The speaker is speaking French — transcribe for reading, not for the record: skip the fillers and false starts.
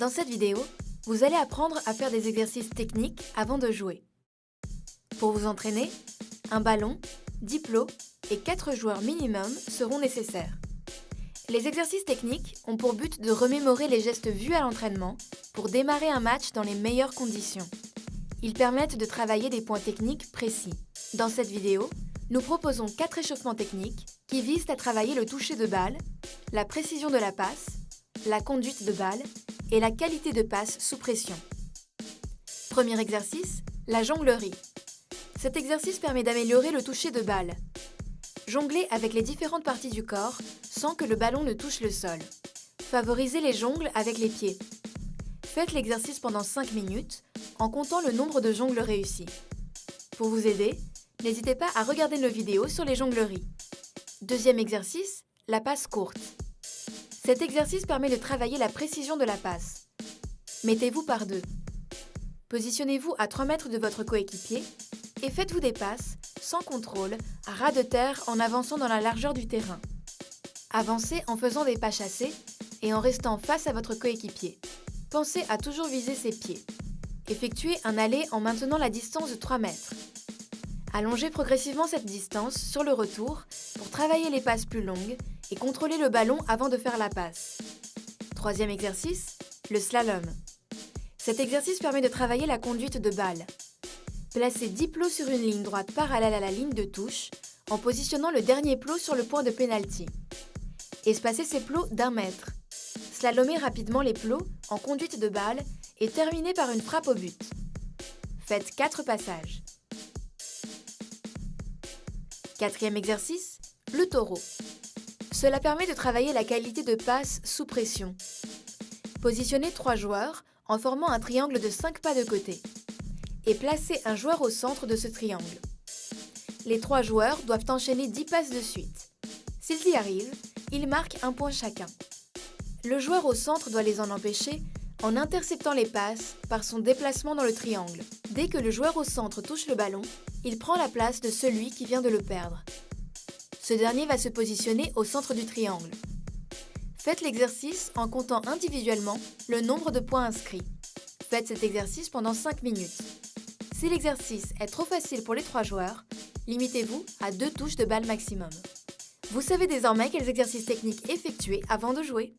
Dans cette vidéo, vous allez apprendre à faire des exercices techniques avant de jouer. Pour vous entraîner, un ballon, 10 plots et 4 joueurs minimum seront nécessaires. Les exercices techniques ont pour but de remémorer les gestes vus à l'entraînement pour démarrer un match dans les meilleures conditions. Ils permettent de travailler des points techniques précis. Dans cette vidéo, nous proposons 4 échauffements techniques qui visent à travailler le toucher de balle, la précision de la passe, la conduite de balle et la qualité de passe sous pression. Premier exercice, la jonglerie. Cet exercice permet d'améliorer le toucher de balle. Jonglez avec les différentes parties du corps sans que le ballon ne touche le sol. Favorisez les jongles avec les pieds. Faites l'exercice pendant 5 minutes en comptant le nombre de jongles réussis. Pour vous aider, n'hésitez pas à regarder nos vidéos sur les jongleries. Deuxième exercice, la passe courte. Cet exercice permet de travailler la précision de la passe. Mettez-vous par deux. Positionnez-vous à 3 mètres de votre coéquipier et faites-vous des passes, sans contrôle, à ras de terre en avançant dans la largeur du terrain. Avancez en faisant des pas chassés et en restant face à votre coéquipier. Pensez à toujours viser ses pieds. Effectuez un aller en maintenant la distance de 3 mètres. Allongez progressivement cette distance sur le retour pour travailler les passes plus longues et contrôler le ballon avant de faire la passe. Troisième exercice, le slalom. Cet exercice permet de travailler la conduite de balle. Placez 10 plots sur une ligne droite parallèle à la ligne de touche en positionnant le dernier plot sur le point de pénalty. Espacez ces plots d'1 mètre. Slalomez rapidement les plots en conduite de balle et terminez par une frappe au but. Faites 4 passages. Quatrième exercice, le taureau. Cela permet de travailler la qualité de passe sous pression. Positionnez 3 joueurs en formant un triangle de 5 pas de côté et placez un joueur au centre de ce triangle. Les 3 joueurs doivent enchaîner 10 passes de suite. S'ils y arrivent, ils marquent 1 point chacun. Le joueur au centre doit les en empêcher en interceptant les passes par son déplacement dans le triangle. Dès que le joueur au centre touche le ballon, il prend la place de celui qui vient de le perdre. Ce dernier va se positionner au centre du triangle. Faites l'exercice en comptant individuellement le nombre de points inscrits. Faites cet exercice pendant 5 minutes. Si l'exercice est trop facile pour les 3 joueurs, limitez-vous à 2 touches de balle maximum. Vous savez désormais quels exercices techniques effectuer avant de jouer.